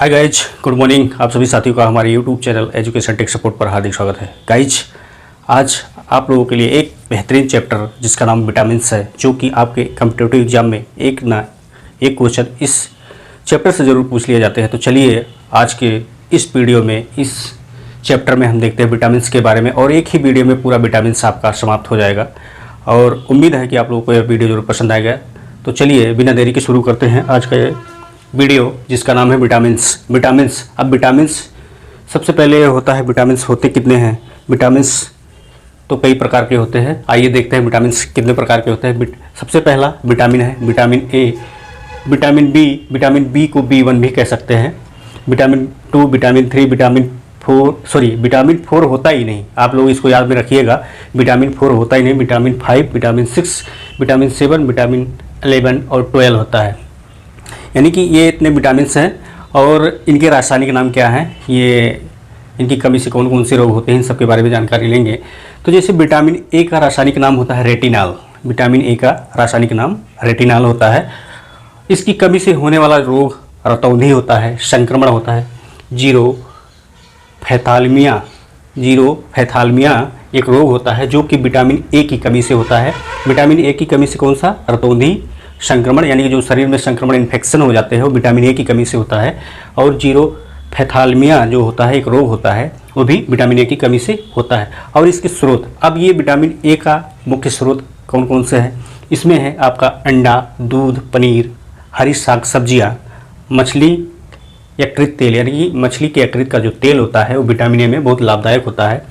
Hi guys, good morning. आप सभी साथियों का हमारे YouTube channel Education Tech Support पर हार्दिक स्वागत है। गाइज, आज आप लोगों के लिए एक बेहतरीन चैप्टर जिसका नाम विटामिन्स है, जो कि आपके कॉम्पिटिटिव एग्जाम में एक क्वेश्चन इस चैप्टर से ज़रूर पूछ लिए जाते हैं। तो चलिए आज के इस वीडियो में, इस चैप्टर में हम देखते हैं विटामिन्स के बारे में, और एक ही वीडियो में पूरा विटामिन्स आपका समाप्त हो जाएगा। और उम्मीद है कि आप लोगों को यह वीडियो ज़रूर पसंद आएगा। तो चलिए बिना देरी के शुरू करते हैं आज का वीडियो, जिसका नाम है विटामिन्स। अब विटामिन्स सबसे पहले होता है, विटामिन्स होते कितने हैं? विटामिन्स तो कई प्रकार के होते हैं। आइए देखते हैं विटामिन्स कितने प्रकार के होते हैं। सबसे पहला विटामिन है विटामिन ए, विटामिन बी को B1 भी कह सकते हैं, विटामिन 2, विटामिन 3, विटामिन 4 होता ही नहीं, आप लोग इसको याद में रखिएगा। विटामिन 4 होता ही नहीं, विटामिन 5, विटामिन 6, विटामिन 7, विटामिन 11 और 12 होता है। यानी कि ये इतने विटामिन्स हैं। और इनके रासायनिक नाम क्या हैं, ये इनकी कमी से कौन कौन से रोग होते हैं, इन सब के बारे में जानकारी लेंगे। तो जैसे विटामिन ए का रासायनिक नाम होता है रेटिनॉल। विटामिन ए का रासायनिक नाम रेटिनॉल होता है। इसकी कमी से होने वाला रोग रतौंधी होता है, संक्रमण होता है। जीरोफैथालमिया एक रोग होता है जो कि विटामिन ए की कमी से होता है। विटामिन ए की कमी से कौन सा? रतौंधी संक्रमण, यानी कि जो शरीर में संक्रमण इन्फेक्शन हो जाते हैं वो विटामिन ए की कमी से होता है। और जीरोफैथालमिया जो होता है एक रोग होता है, वो भी विटामिन ए की कमी से होता है। और इसके स्रोत, अब ये विटामिन ए का मुख्य स्रोत कौन कौन से हैं? इसमें है आपका अंडा, दूध, पनीर, हरी साग सब्जियाँ, मछली यकृत तेल, यानी कि मछली के यकृत का जो तेल होता है वो विटामिन ए में बहुत लाभदायक होता है।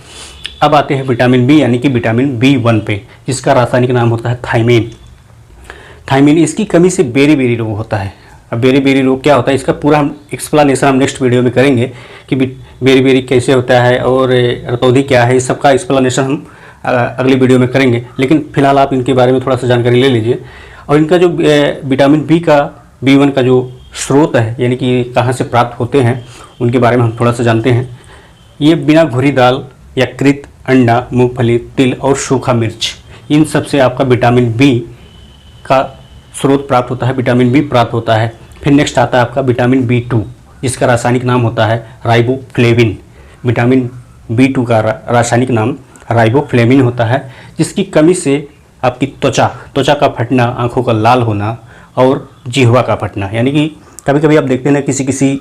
अब आते हैं विटामिन बी, यानी कि विटामिन B1 पे, जिसका रासायनिक नाम होता है थायमीन। इसकी कमी से बेरी रोग होता है। अब बेरी रोग क्या होता है, इसका पूरा हम एक्सप्लेनेशन हम नेक्स्ट वीडियो में करेंगे कि बेरी कैसे होता है और रतौंधी क्या है। इस सब का एक्सप्लेनेशन हम अगली वीडियो में करेंगे, लेकिन फिलहाल आप इनके बारे में थोड़ा सा जानकारी ले लीजिए। और इनका जो विटामिन B1 का जो स्रोत है, यानी कि कहाँ से प्राप्त होते हैं, उनके बारे में हम थोड़ा सा जानते हैं। ये बिना घुरी दाल, यकृत, अंडा, मूंगफली, तिल और सूखा मिर्च, इन सब से आपका विटामिन बी का स्रोत प्राप्त होता है, विटामिन बी प्राप्त होता है। फिर नेक्स्ट आता है आपका विटामिन B2, जिसका रासायनिक नाम होता है राइबोफ्लेविन। विटामिन B2 का रासायनिक नाम राइबोफ्लेविन होता है, जिसकी कमी से आपकी त्वचा का फटना, आँखों का लाल होना और जिह्वा का फटना, यानी कि कभी कभी आप देखते हैं ना किसी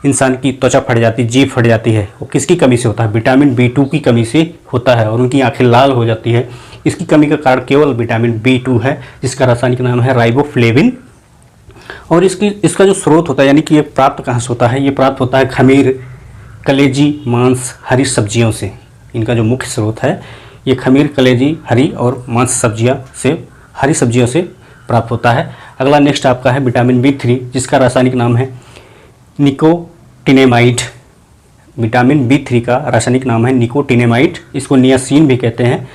इंसान की त्वचा फट जाती, जीभ फट जाती है, वो किसकी कमी से होता है? विटामिन B2 की कमी से होता है। और उनकी आंखें लाल हो जाती है, इसकी कमी का कारण केवल विटामिन B2 है, जिसका रासायनिक नाम है राइबोफ्लेविन। और इसका जो स्रोत होता है, यानी कि ये प्राप्त कहाँ से होता है? ये प्राप्त होता है खमीर, कलेजी, मांस, हरी सब्जियों से। इनका जो मुख्य स्रोत है ये खमीर, कलेजी, हरी और मांस हरी सब्जियों से प्राप्त होता है। अगला नेक्स्ट आपका है विटामिन B3, जिसका रासायनिक नाम है निकोटिनेमाइड। विटामिन B3 का रासायनिक नाम है निकोटिनेमाइड, इसको नियासिन भी कहते हैं।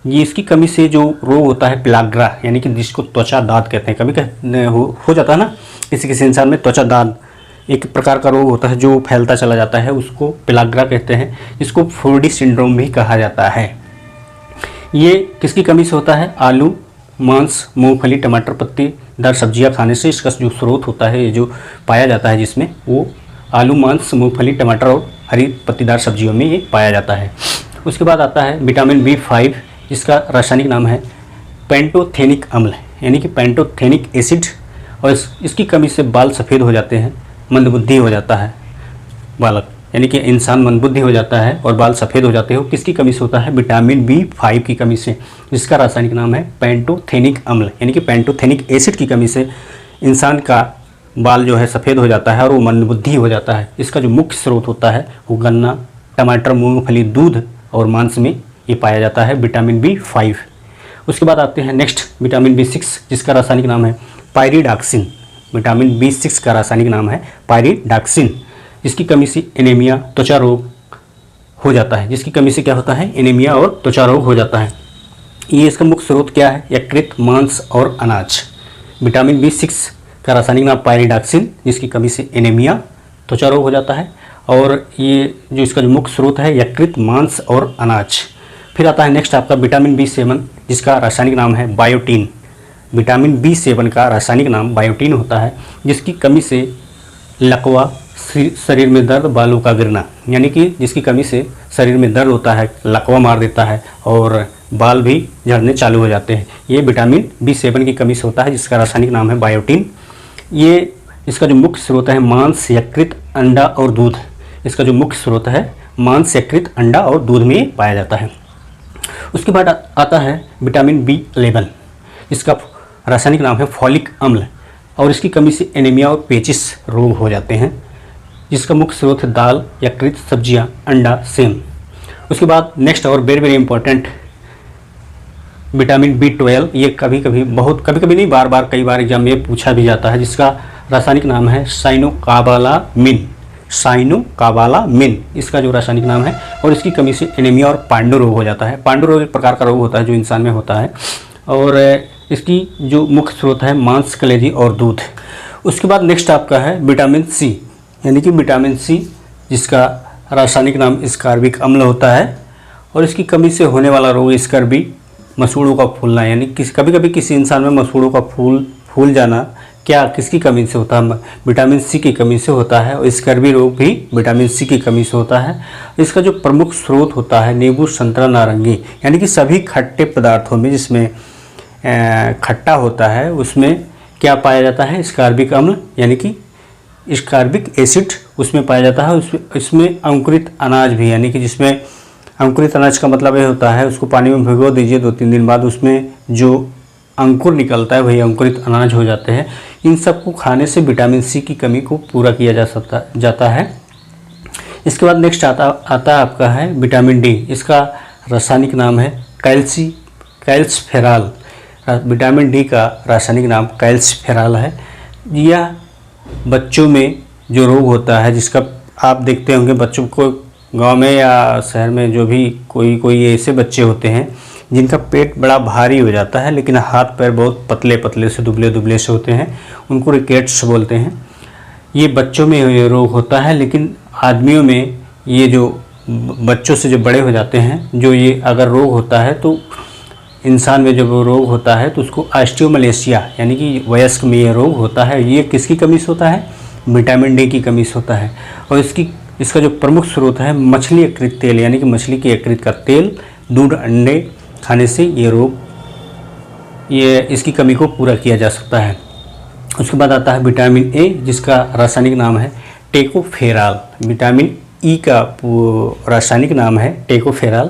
ये इसकी कमी से जो रोग होता है पिलाग्रा, यानी कि जिसको त्वचा दाद कहते हैं, कभी हो जाता है ना किसी इंसान में त्वचा दाद, एक प्रकार का रोग होता है जो फैलता चला जाता है, उसको पिलाग्रा कहते हैं। इसको 4D सिंड्रोम भी कहा जाता है। ये किसकी कमी से होता है? आलू, मांस, मूंगफली, टमाटर, पत्तीदार सब्जियां खाने से इसका जो स्रोत होता है, ये जो पाया जाता है, जिसमें वो आलू, मांस, मूंगफली, टमाटर और हरी पत्तीदार सब्जियों में ये पाया जाता है। उसके बाद आता है विटामिन B5, जिसका रासायनिक नाम है पेंटोथेनिक अम्ल, यानी कि पेंटोथेनिक एसिड। और इसकी कमी से बाल सफ़ेद हो जाते हैं, मंदबुद्धि हो जाता है बालक, यानी कि इंसान मंदबुद्धि हो जाता है और बाल सफ़ेद हो जाते हो। किसकी कमी से होता है? विटामिन B5 की कमी से, जिसका रासायनिक नाम है पेंटोथेनिक अम्ल, यानी कि पेंटोथेनिक एसिड की कमी से इंसान का बाल जो है सफ़ेद हो जाता है और वो मंदबुद्धि हो जाता है। इसका जो मुख्य स्रोत होता है वो गन्ना, टमाटर, मूंगफली, दूध और मांस में ये पाया जाता है, विटामिन B5। उसके बाद आते हैं नेक्स्ट विटामिन B6, जिसका रासायनिक नाम है पायरिडॉक्सिन। विटामिन B6 का रासायनिक नाम है पायरिडॉक्सिन, जिसकी कमी से एनीमिया, त्वचा रोग हो जाता है। जिसकी कमी से क्या होता है? एनीमिया और त्वचा रोग हो जाता है। ये इसका मुख्य स्रोत क्या है? यकृत, मांस और अनाज। विटामिन B6 का रासायनिक नाम पायरिडॉक्सिन, जिसकी कमी से एनीमिया, त्वचा रोग हो जाता है। और ये जो इसका जो मुख्य स्रोत है यकृत, मांस और अनाज। फिर आता है नेक्स्ट आपका विटामिन B7, जिसका रासायनिक नाम है बायोटीन। विटामिन B7 का रासायनिक नाम बायोटीन होता है, जिसकी कमी से लकवा, शरीर में दर्द, बालों का गिरना, यानी कि जिसकी कमी से शरीर में दर्द होता है, लकवा मार देता है और बाल भी झड़ने चालू हो जाते हैं। ये विटामिन B7 की कमी से होता है, जिसका रासायनिक नाम है बायोटिन। ये इसका जो मुख्य स्रोत है मांस, यकृत, अंडा और दूध। इसका जो मुख्य स्रोत है मांस, यकृत, अंडा और दूध में पाया जाता है। उसके बाद आता है विटामिन B11। इसका रासायनिक नाम है फॉलिक अम्ल और इसकी कमी से एनीमिया और पेचिस रोग हो जाते हैं, जिसका मुख्य स्रोत है दाल, यकृत, सब्जियां, अंडा, सेम। उसके बाद नेक्स्ट और वेरी इम्पोर्टेंट विटामिन B12। ये कभी कभी नहीं, बार बार कई बार एग्जाम में पूछा भी जाता है, जिसका रासायनिक नाम है साइनोकाबालामिन। इसका जो रासायनिक नाम है, और इसकी कमी से एनीमिया और पांडु रोग हो जाता है। पांडु रोग एक प्रकार का रोग होता है जो इंसान में होता है, और इसकी जो मुख्य स्रोत है मांस, कलेजी और दूध। उसके बाद नेक्स्ट आपका है विटामिन C, यानी कि विटामिन C, जिसका रासायनिक नाम स्कारबिक अम्ल होता है, और इसकी कमी से होने वाला रोग स्कर्वी, मसूड़ों का फूलना, यानी कभी कभी किसी इंसान में मसूड़ों का फूल जाना क्या किसकी कमी से होता है? विटामिन C की कमी से होता है। और स्कर्वी रोग भी विटामिन C की कमी से होता है। इसका जो प्रमुख स्रोत होता है नींबू, संतरा, नारंगी, यानी कि सभी खट्टे पदार्थों में जिसमें खट्टा होता है उसमें क्या पाया जाता है? स्कारबिक अम्ल, यानी कि स्कारबिक एसिड उसमें पाया जाता है। इसमें अंकुरित अनाज भी, यानी कि जिसमें अंकुरित अनाज का मतलब ये होता है उसको पानी में भिगो दीजिए, 2-3 दिन बाद उसमें जो अंकुर निकलता है वही अंकुरित अनाज हो जाते हैं। इन सब को खाने से विटामिन C की कमी को पूरा किया जाता है। इसके बाद नेक्स्ट आता है आपका है विटामिन D। इसका रासायनिक नाम है कैल्सफेराल। विटामिन D का रासायनिक नाम कैल्सफेराल है। यह बच्चों में जो रोग होता है, जिसका आप देखते होंगे बच्चों को गांव में या शहर में, जो भी कोई ऐसे बच्चे होते हैं जिनका पेट बड़ा भारी हो जाता है लेकिन हाथ पैर बहुत पतले पतले से, दुबले दुबले से होते हैं, उनको रिकेट्स बोलते हैं। ये बच्चों में ये रोग होता है, लेकिन आदमियों में ये जो बच्चों से जो बड़े हो जाते हैं, जो ये अगर रोग होता है तो इंसान में जब रोग होता है तो उसको ऑस्टियोमलेशिया, यानी कि वयस्क में ये रोग होता है। ये किसकी कमी से होता है? विटामिन D की कमी से होता है। और इसका जो प्रमुख स्रोत है मछली यकृत तेल, यानी कि मछली के यकृत का तेल, दूध, अंडे खाने से इसकी कमी को पूरा किया जा सकता है। उसके बाद आता है विटामिन A, जिसका रासायनिक नाम है टेकोफेराल। विटामिन E का रासायनिक नाम है टेकोफेराल।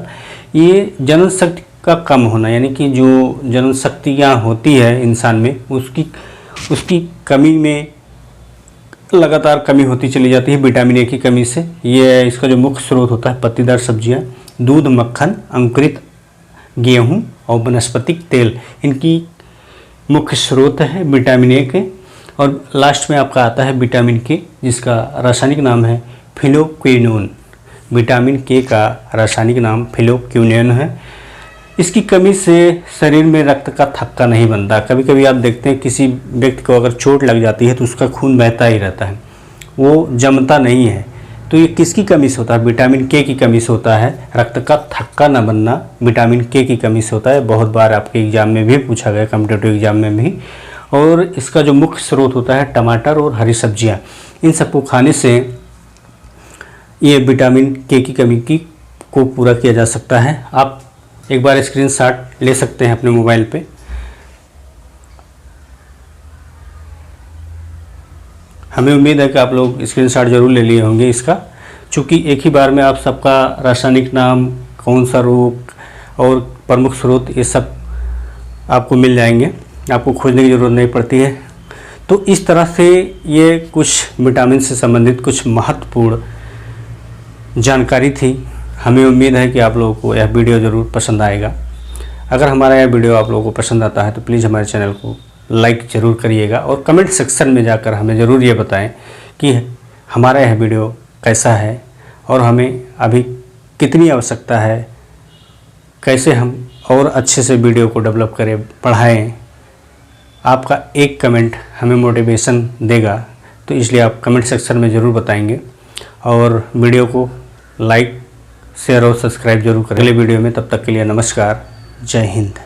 ये जनन शक्ति का कम होना, यानी कि जो जनन शक्तियाँ होती है इंसान में उसकी कमी में लगातार कमी होती चली जाती है विटामिन A की कमी से। ये इसका जो मुख्य स्रोत होता है पत्तीदार सब्जियां, दूध, मक्खन, अंकुरित गेहूं और वनस्पतिक तेल, इनकी मुख्य स्रोत है विटामिन A के। और लास्ट में आपका आता है विटामिन K, जिसका रासायनिक नाम है फिलोक्विनोन। विटामिन K का रासायनिक नाम फिलोक्विनोन है। इसकी कमी से शरीर में रक्त का थक्का नहीं बनता। कभी कभी आप देखते हैं किसी व्यक्ति को अगर चोट लग जाती है तो उसका खून बहता ही रहता है, वो जमता नहीं है। तो ये किसकी कमी से होता है? विटामिन K की कमी से होता है। रक्त का थक्का न बनना विटामिन K की कमी से होता है। बहुत बार आपके एग्जाम में भी पूछा गया, कॉम्पिटिटिव एग्जाम में भी। और इसका जो मुख्य स्रोत होता है टमाटर और हरी सब्जियाँ, इन सबको खाने से ये विटामिन K की कमी को पूरा किया जा सकता है। आप एक बार स्क्रीनशॉट ले सकते हैं अपने मोबाइल पे। हमें उम्मीद है कि आप लोग स्क्रीनशॉट जरूर ले लिए होंगे इसका, चूँकि एक ही बार में आप सबका रासायनिक नाम, कौन सा रोग और प्रमुख स्रोत, ये सब आपको मिल जाएंगे, आपको खोजने की ज़रूरत नहीं पड़ती है। तो इस तरह से ये कुछ विटामिन से संबंधित कुछ महत्वपूर्ण जानकारी थी। हमें उम्मीद है कि आप लोगों को यह वीडियो ज़रूर पसंद आएगा। अगर हमारा यह वीडियो आप लोगों को पसंद आता है तो प्लीज़ हमारे चैनल को लाइक ज़रूर करिएगा और कमेंट सेक्शन में जाकर हमें ज़रूर ये बताएं कि हमारा यह वीडियो कैसा है और हमें अभी कितनी आवश्यकता है, कैसे हम और अच्छे से वीडियो को डेवलप करें, पढ़ाएं। आपका एक कमेंट हमें मोटिवेशन देगा, तो इसलिए आप कमेंट सेक्शन में ज़रूर बताएंगे और वीडियो को लाइक, शेयर और सब्सक्राइब जरूर करें अगले वीडियो में। तब तक के लिए नमस्कार, जय हिंद।